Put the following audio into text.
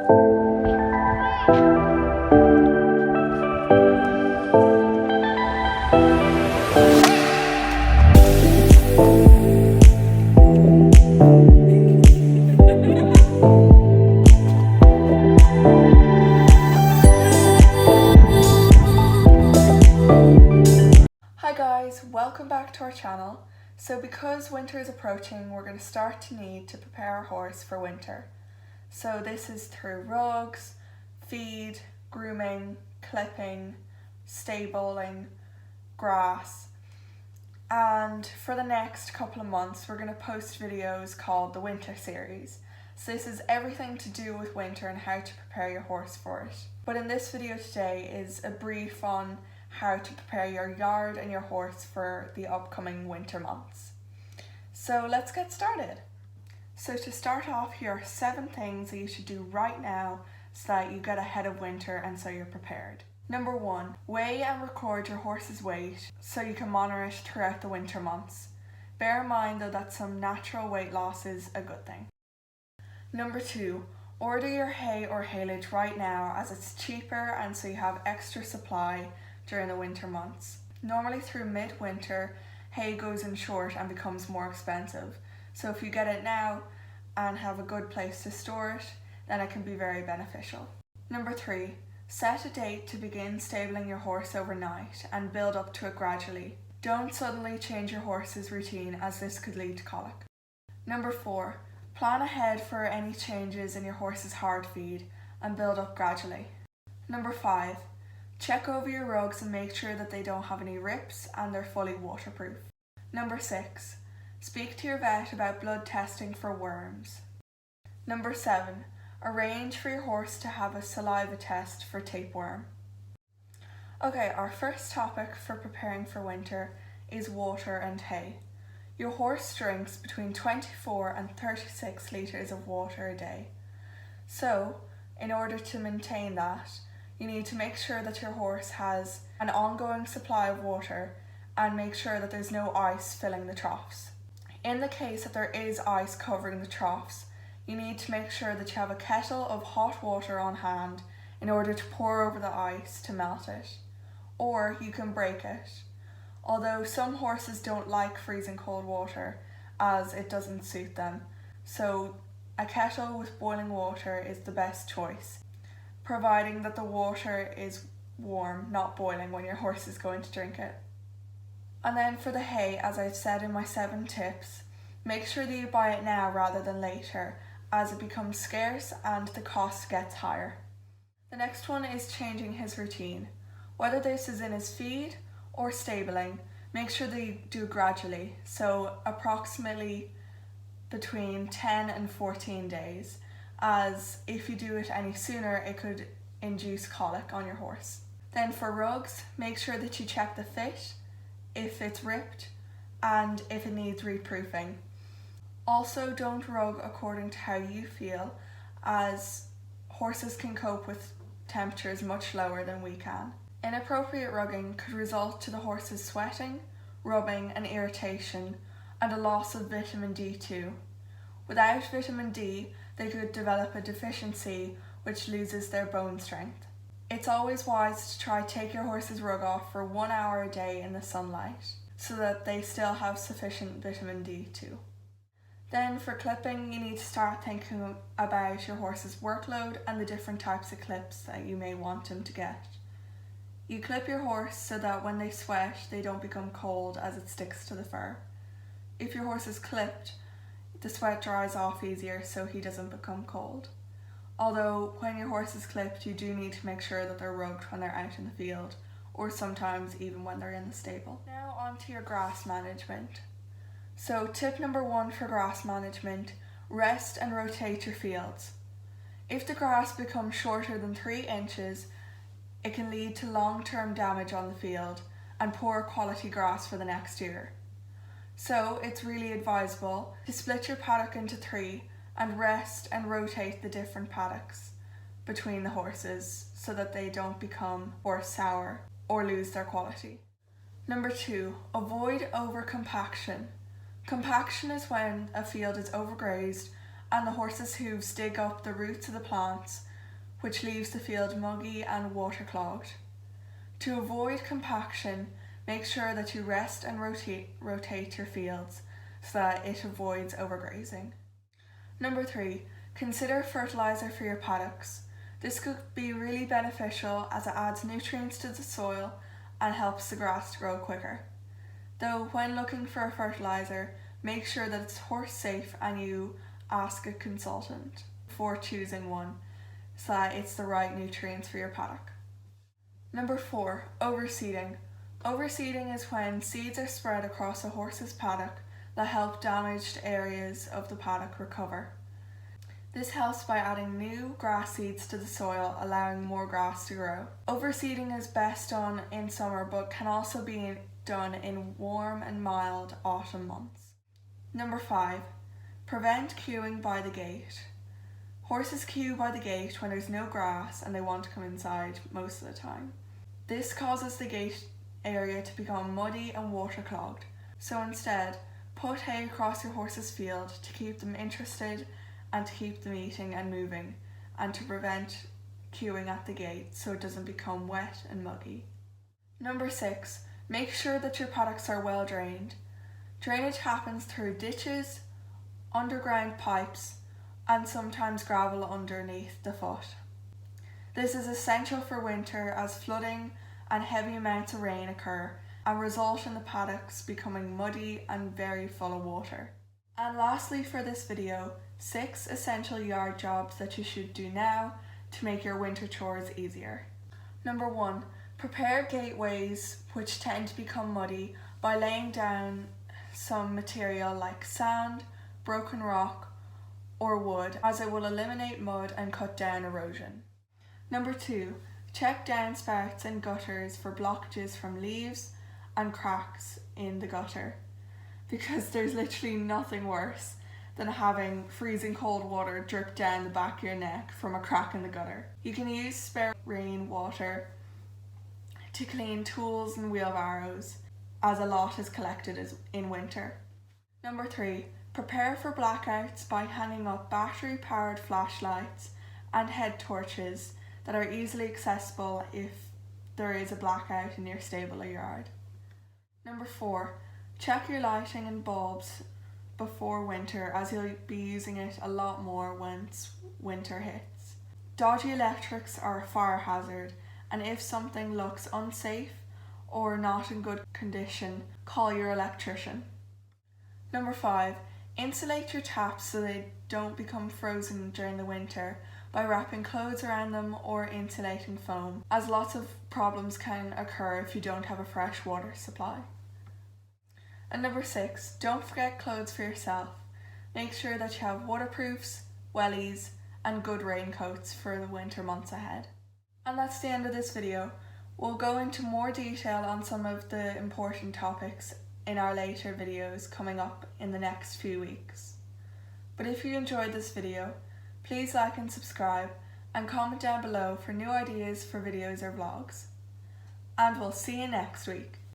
Hi guys, welcome back to our channel. So because winter is approaching, we're going to start to need to prepare our horse for winter. So this is through rugs, feed, grooming, clipping, stabling, grass. And for the next couple of months, we're going to post videos called the Winter Series. So this is everything to do with winter and how to prepare your horse for it. But in this video today is a brief on how to prepare your yard and your horse for the upcoming winter months. So let's get started. So to start off, here are 7 things that you should do right now so that you get ahead of winter and so you're prepared. Number 1, weigh and record your horse's weight so you can monitor it throughout the winter months. Bear in mind though that some natural weight loss is a good thing. Number 2, order your hay or haylage right now as it's cheaper and so you have extra supply during the winter months. Normally through mid-winter, hay goes in short and becomes more expensive. So if you get it now and have a good place to store it, then it can be very beneficial. Number 3, set a date to begin stabling your horse overnight and build up to it gradually. Don't suddenly change your horse's routine as this could lead to colic. Number 4, plan ahead for any changes in your horse's hard feed and build up gradually. Number 5, check over your rugs and make sure that they don't have any rips and they're fully waterproof. Number 6, speak to your vet about blood testing for worms. Number 7, arrange for your horse to have a saliva test for tapeworm. Okay, our first topic for preparing for winter is water and hay. Your horse drinks between 24 and 36 litres of water a day. So, in order to maintain that, you need to make sure that your horse has an ongoing supply of water and make sure that there's no ice filling the troughs. In the case that there is ice covering the troughs, you need to make sure that you have a kettle of hot water on hand in order to pour over the ice to melt it. Or you can break it. Although some horses don't like freezing cold water as it doesn't suit them, so a kettle with boiling water is the best choice, providing that the water is warm, not boiling when your horse is going to drink it. And then for the hay, as I've said in my 7 tips, make sure that you buy it now rather than later, as it becomes scarce and the cost gets higher. The next one is changing his routine. Whether this is in his feed or stabling, make sure that you do it gradually, so approximately between 10 and 14 days, as if you do it any sooner it could induce colic on your horse. Then for rugs, make sure that you check the fit, if it's ripped, and if it needs reproofing. Also, don't rug according to how you feel, as horses can cope with temperatures much lower than we can. Inappropriate rugging could result to the horses sweating, rubbing and irritation, and a loss of vitamin D too. Without vitamin D, they could develop a deficiency which loses their bone strength. It's always wise to try take your horse's rug off for 1 hour a day in the sunlight so that they still have sufficient vitamin D too. Then for clipping, you need to start thinking about your horse's workload and the different types of clips that you may want him to get. You clip your horse so that when they sweat, they don't become cold as it sticks to the fur. If your horse is clipped, the sweat dries off easier so he doesn't become cold. Although when your horse is clipped, you do need to make sure that they're rugged when they're out in the field, or sometimes even when they're in the stable. Now on to your grass management. So tip number 1 for grass management, rest and rotate your fields. If the grass becomes shorter than 3 inches, it can lead to long-term damage on the field and poor quality grass for the next year. So it's really advisable to split your paddock into 3 and rest and rotate the different paddocks between the horses so that they don't become or sour or lose their quality. Number 2, avoid overcompaction. Compaction is when a field is overgrazed and the horse's hooves dig up the roots of the plants, which leaves the field muggy and waterlogged. To avoid compaction, make sure that you rest and rotate your fields so that it avoids overgrazing. Number 3, consider fertilizer for your paddocks. This could be really beneficial as it adds nutrients to the soil and helps the grass to grow quicker. Though when looking for a fertilizer, make sure that it's horse safe and you ask a consultant before choosing one so that it's the right nutrients for your paddock. Number 4, overseeding. Overseeding is when seeds are spread across a horse's paddock that help damaged areas of the paddock recover. This helps by adding new grass seeds to the soil, allowing more grass to grow. Overseeding is best done in summer but can also be done in warm and mild autumn months. Number 5, prevent queuing by the gate. Horses queue by the gate when there's no grass and they want to come inside most of the time. This causes the gate area to become muddy and waterlogged. So instead, put hay across your horse's field to keep them interested and to keep them eating and moving, and to prevent queuing at the gate so it doesn't become wet and muggy. Number 6, make sure that your paddocks are well drained. Drainage happens through ditches, underground pipes, and sometimes gravel underneath the foot. This is essential for winter as flooding and heavy amounts of rain occur and result in the paddocks becoming muddy and very full of water. And lastly for this video, 6 essential yard jobs that you should do now to make your winter chores easier. Number 1, prepare gateways which tend to become muddy by laying down some material like sand, broken rock, or wood, as it will eliminate mud and cut down erosion. Number 2, check downspouts and gutters for blockages from leaves and cracks in the gutter, because there's literally nothing worse than having freezing cold water drip down the back of your neck from a crack in the gutter. You can use spare rainwater to clean tools and wheelbarrows, as a lot is collected in winter. Number 3, prepare for blackouts by hanging up battery-powered flashlights and head torches that are easily accessible if there is a blackout in your stable or yard. Number 4, check your lighting and bulbs before winter, as you'll be using it a lot more once winter hits. Dodgy electrics are a fire hazard, and if something looks unsafe or not in good condition, call your electrician. Number 5, insulate your taps so they don't become frozen during the winter by wrapping clothes around them or insulating foam, as lots of problems can occur if you don't have a fresh water supply. And number 6, don't forget clothes for yourself. Make sure that you have waterproofs, wellies, and good raincoats for the winter months ahead. And that's the end of this video. We'll go into more detail on some of the important topics in our later videos coming up in the next few weeks. But if you enjoyed this video, please like and subscribe and comment down below for new ideas for videos or vlogs. And we'll see you next week.